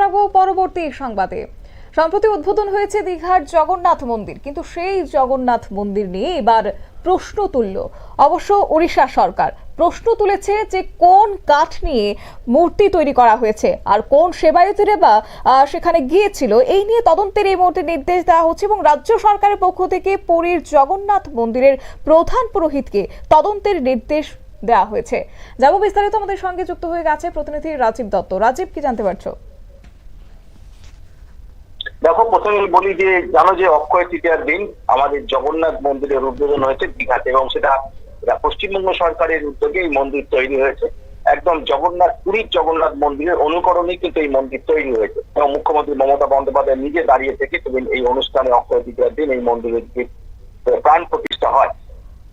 নজর রাখবো পরবর্তী সংবাদে। সম্প্রতি উদ্বোধন হয়েছে দীঘার জগন্নাথ মন্দির, কিন্তু সেই জগন্নাথ মন্দির নিয়ে এবার প্রশ্ন তুলল অবশ্য উড়িষ্যা সরকার। প্রশ্ন তুলেছে যে কোন কাঠ নিয়ে মূর্তি তৈরি করা হয়েছে আর কোন সেবায়তরা বা সেখানে গিয়েছিল, এই নিয়ে তদন্তের এই মুহূর্তে নির্দেশ দেওয়া হচ্ছে এবং রাজ্য সরকারের পক্ষ থেকে পুরীর জগন্নাথ মন্দিরের প্রধান পুরোহিতকে তদন্তের নির্দেশ দেওয়া হয়েছে। যাব বিস্তারিত, আমাদের সঙ্গে যুক্ত হয়ে গেছে প্রতিনিধি রাজীব দত্ত। রাজীব, কি জানতে পারছো? দেখো, প্রথমেই বলি যে জানো যে অক্ষয় তৃতীয়ার দিন আমাদের জগন্নাথ মন্দিরের উদ্বোধন হয়েছে দীঘাতে, এবং সেটা পশ্চিমবঙ্গ সরকারের উদ্যোগে এই মন্দির তৈরি হয়েছে। একদম পুরীর জগন্নাথ মন্দিরের অনুকরণেই কিন্তু এই মন্দির তৈরি হয়েছে, এবং মুখ্যমন্ত্রী মমতা বন্দ্যোপাধ্যায় নিজে দাঁড়িয়ে থেকে এই অনুষ্ঠানে অক্ষয় তৃতীয়ার দিন এই মন্দিরের প্রাণ প্রতিষ্ঠা হয়।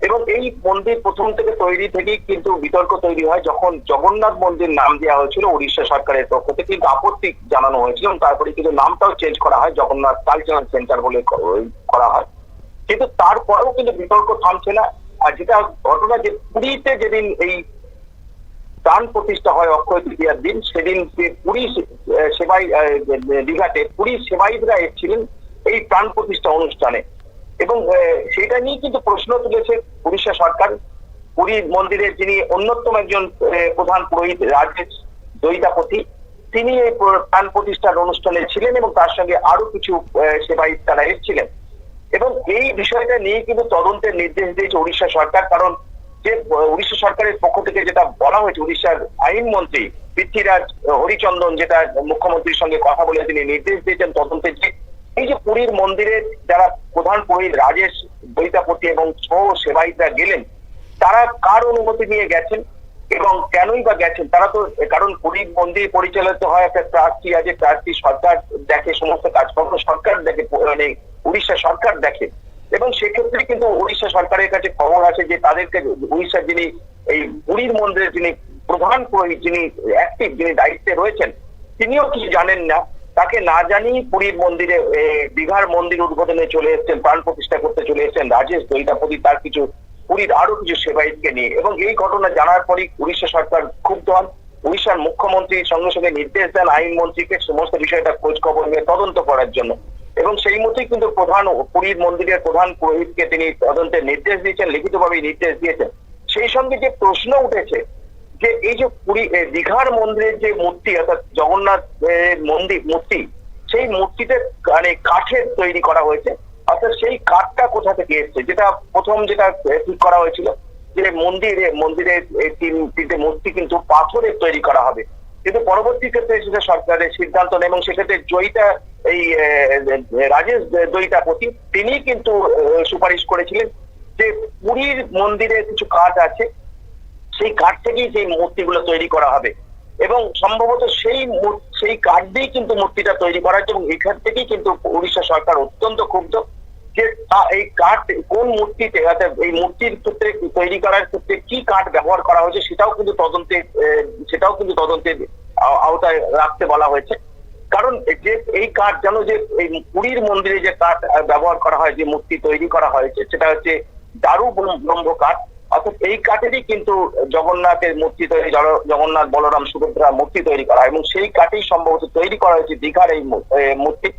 এবং এই মন্দির প্রথম থেকে তৈরি থেকেই কিন্তু বিতর্ক তৈরি হয়। যখন জগন্নাথ মন্দির নাম দেওয়া হয়েছিল উড়িষ্যা সরকারের পক্ষ থেকে কিন্তু আপত্তি জানানো হয়েছিল, এবং তারপরে কিন্তু নামটাও চেঞ্জ করা হয়, জগন্নাথ কালচারাল সেন্টার বলে করা হয়। কিন্তু তারপরেও কিন্তু বিতর্ক থামছে না। আর যেটা ঘটনা, যে পুরীতে যেদিন এই প্রাণ প্রতিষ্ঠা হয় অক্ষয় তৃতীয়ার দিন, সেদিন পুরী দীঘাতে পুরী সেবায়িতরা এসেছিলেন এই প্রাণ প্রতিষ্ঠা অনুষ্ঠানে, এবং সেটা নিয়ে কিন্তু প্রশ্ন তুলেছে উড়িষ্যা সরকার। পুরী মন্দিরের যিনি অন্যতম একজন প্রধান পুরোহিত রাজেশ দৈতাপতি, তিনি এই প্রাণ প্রতিষ্ঠার অনুষ্ঠানে ছিলেন, এবং তার সঙ্গে আরো কিছু সেবায়িত তারা এসেছিলেন। এবং এই বিষয়টা নিয়ে কিন্তু তদন্তের নির্দেশ দিয়েছে উড়িষ্যা সরকার। কারণ যে উড়িষ্যা সরকারের পক্ষ থেকে যেটা বলা হয়েছে, উড়িষ্যার আইনমন্ত্রী পৃথ্বীরাজ হরিচন্দন যেটা মুখ্যমন্ত্রীর সঙ্গে কথা বলে তিনি নির্দেশ দিয়েছেন তদন্তের, যে এই যে পুরীর মন্দিরের যারা প্রধান পুরোহিত রাজেশ দৈতাপতি এবং সহ সেবায়িতরা গেলেন, তারা কার অনুমতি নিয়ে গেছেন এবং কেনই বা গেছেন। তারা তো, কারণ পুরীর মন্দির পরিচালিত হয় একটা ট্রাস্টি আছে, ট্রাস্টি সরকার দেখে সমস্ত কাজকর্ম, সরকার দেখে, মানে উড়িষ্যা সরকার দেখে। এবং সেক্ষেত্রে কিন্তু উড়িষ্যা সরকারের কাছে খবর আছে যে তাদেরকে উড়িষ্যার যিনি এই পুরীর মন্দিরের যিনি প্রধান পুরোহিত, যিনি অ্যাক্টিভ, যিনি দায়িত্বে রয়েছেন, তিনিও কিছু জানেন না। তাকে না জানিয়ে পুরীর মন্দিরে দীঘার মন্দির উদ্বোধনে চলে এসেছেন, প্রাণ প্রতিষ্ঠা করতে চলে এসেছেন রাজেশ দৈতাপতি তার কিছু পুরীর আরো কিছু সেবায়িতকে নিয়ে। এবং এই ঘটনা জানার পরই উড়িষ্যা সরকার ক্ষুব্ধ হন। উড়িষ্যার মুখ্যমন্ত্রী সঙ্গে সঙ্গে নির্দেশ দেন আইনমন্ত্রীকে সমস্ত বিষয়টা খোঁজ খবর নিয়ে তদন্ত করার জন্য, এবং সেই মতোই কিন্তু পুরীর মন্দিরের প্রধান পুরোহিতকে তিনি তদন্তের নির্দেশ দিয়েছেন, লিখিতভাবে নির্দেশ দিয়েছেন। সেই সঙ্গে যে প্রশ্ন উঠেছে যে এই যে পুরী দীঘার মন্দিরের যে মূর্তি, অর্থাৎ জগন্নাথ মন্দির মূর্তি, সেই মূর্তিতে মানে কাঠের তৈরি করা হয়েছে, অর্থাৎ সেই কাঠটা কোথা থেকে এসছে। যেটা প্রথম যেটা ঠিক করা হয়েছিল যে মন্দিরের তিনটে মূর্তি কিন্তু পাথরের তৈরি করা হবে, কিন্তু পরবর্তী ক্ষেত্রে সেটা সরকারের সিদ্ধান্ত নেয়, এবং সেক্ষেত্রে এই রাজেশ দৈতাপতি তিনি কিন্তু সুপারিশ করেছিলেন যে পুরীর মন্দিরে কিছু কাঠ আছে, সেই কাঠ থেকেই সেই মূর্তিগুলো তৈরি করা হবে, এবং সম্ভবত সেই কাঠ দিয়েই কিন্তু মূর্তিটা তৈরি করা হচ্ছে। এবং এখান থেকেই কিন্তু উড়িষ্যা সরকার অত্যন্ত ক্ষুব্ধ যে এই কাঠ কোন মূর্তিতে, অর্থাৎ এই মূর্তির ক্ষেত্রে তৈরি করার ক্ষেত্রে কি কাঠ ব্যবহার করা হয়েছে সেটাও কিন্তু তদন্তের আওতায় রাখতে বলা হয়েছে। কারণ যে এই কাঠ জানো যে এই পুরীর মন্দিরে যে কাঠ ব্যবহার করা হয়, যে মূর্তি তৈরি করা হয়েছে, সেটা হচ্ছে দারু ব্রহ্ম কাঠ। অর্থাৎ এই কাঠেরই কিন্তু জগন্নাথের মূর্তি তৈরি, জগন্নাথ বলরাম সুভদ্রা মূর্তি তৈরি করা হয়, এবং সেই কাঠেই সম্ভবত তৈরি করা হয়েছে দীঘার এই মূর্তি,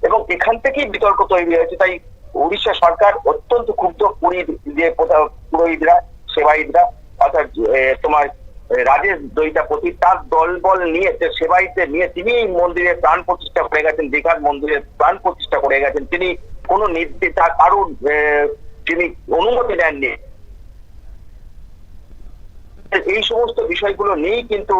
এবং এখান থেকেই বিতর্ক তৈরি হয়েছে। তাই উড়িষ্যা সরকার অত্যন্ত ক্ষুব্ধ। পুরীর যে পুরোহিতরা সেবায়িতরা, অর্থাৎ তোমার রাজেশ দৈতাপতি তার দলবল নিয়ে, সেবায়িতদের নিয়ে তিনি এই মন্দিরের প্রাণ প্রতিষ্ঠা করে গেছেন, দীঘার মন্দিরের প্রাণ প্রতিষ্ঠা করে গেছেন। তিনি কোনো নির্দেশ কারণ তিনি অনুমতি দেননি। এই সমস্ত বিষয়গুলো নিয়েই কিন্তু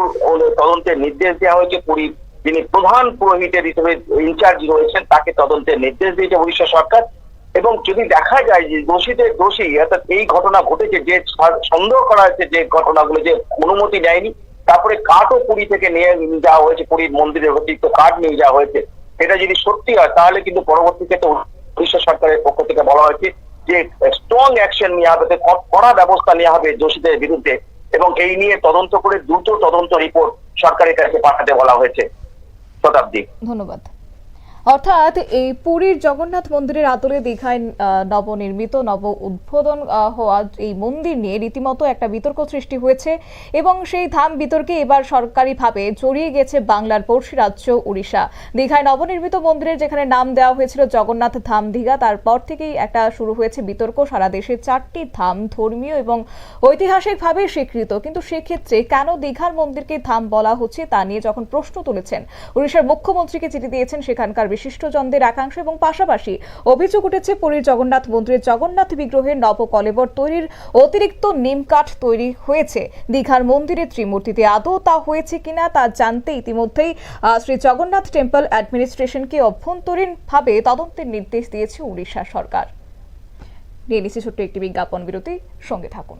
তদন্তের নির্দেশ দেওয়া হয়েছে। পুরীর যিনি প্রধান পুরোহিতের হিসেবে ইনচার্জ রয়েছেন তাকে তদন্তের নির্দেশ দিয়েছে উড়িষ্যা সরকার। এবং যদি দেখা যায় যে দোষী, অর্থাৎ এই ঘটনা ঘটেছে, যে সন্দেহ করা হয়েছে যে ঘটনাগুলো, যে অনুমতি দেয়নি, তারপরে কাঠও পুরী থেকে নিয়ে যাওয়া হয়েছে, পুরীর মন্দিরের অতিরিক্ত কাঠ নিয়ে যাওয়া হয়েছে, এটা যদি সত্যি হয় তাহলে কিন্তু পরবর্তী ক্ষেত্রে উড়িষ্যা সরকারের পক্ষ থেকে বলা হয়েছে যে স্ট্রং অ্যাকশন নেওয়া হবে, কড়া ব্যবস্থা নেওয়া হবে দোষীদের বিরুদ্ধে, এবং এই নিয়ে তদন্ত করে দ্রুত তদন্ত রিপোর্ট সরকারের কাছে পাঠাতে বলা হয়েছে। শতাব্দী, ধন্যবাদ। অর্থাৎ এই পুরীর জগন্নাথ মন্দিরের আদলে দীঘায় নবনির্মিত নব উদ্বোধন হওয়া এই মন্দির নিয়ে রীতিমতো একটা বিতর্ক সৃষ্টি হয়েছে এবং সেই ধাম বিতর্কে এবার সরকারিভাবে জড়িয়ে গেছে বাংলার পড়শি রাজ্য উড়িষ্যা। দীঘায় নবনির্মিত মন্দিরের যেখানে নাম দেওয়া হয়েছিল জগন্নাথ ধাম দীঘা, তারপর থেকেই একটা শুরু হয়েছে বিতর্ক। সারা দেশে 4টি ধাম ধর্মীয় এবং ঐতিহাসিকভাবে স্বীকৃত, কিন্তু সেক্ষেত্রে কেন দীঘার মন্দিরকে ধাম বলা হচ্ছে তা নিয়ে যখন প্রশ্ন তুলেছেন, উড়িষ্যার মুখ্যমন্ত্রীকে চিঠি দিয়েছেন সেখানকার বিশিষ্টজনদের একাংশ এবং পাশাপাশি অভিযোগ উঠেছে পুরীর জগন্নাথ মন্দিরের জগন্নাথ বিগ্রহের নবকলেবর তৈরির অতিরিক্ত নিমকাঠ তৈরি হয়েছে দীঘার মন্দিরের ত্রিমূর্তিতে। আদৌ তা হয়েছে কিনা তা জানতে ইতিমধ্যেই শ্রী জগন্নাথ টেম্পল অ্যাডমিনিস্ট্রেশনকে অভ্যন্তরীণভাবে তদন্তের নির্দেশ দিয়েছে উড়িষ্যা সরকার। নিয়ে নিচ্ছে ছোট্ট একটি বিজ্ঞাপন বিরতি, সঙ্গে থাকুন।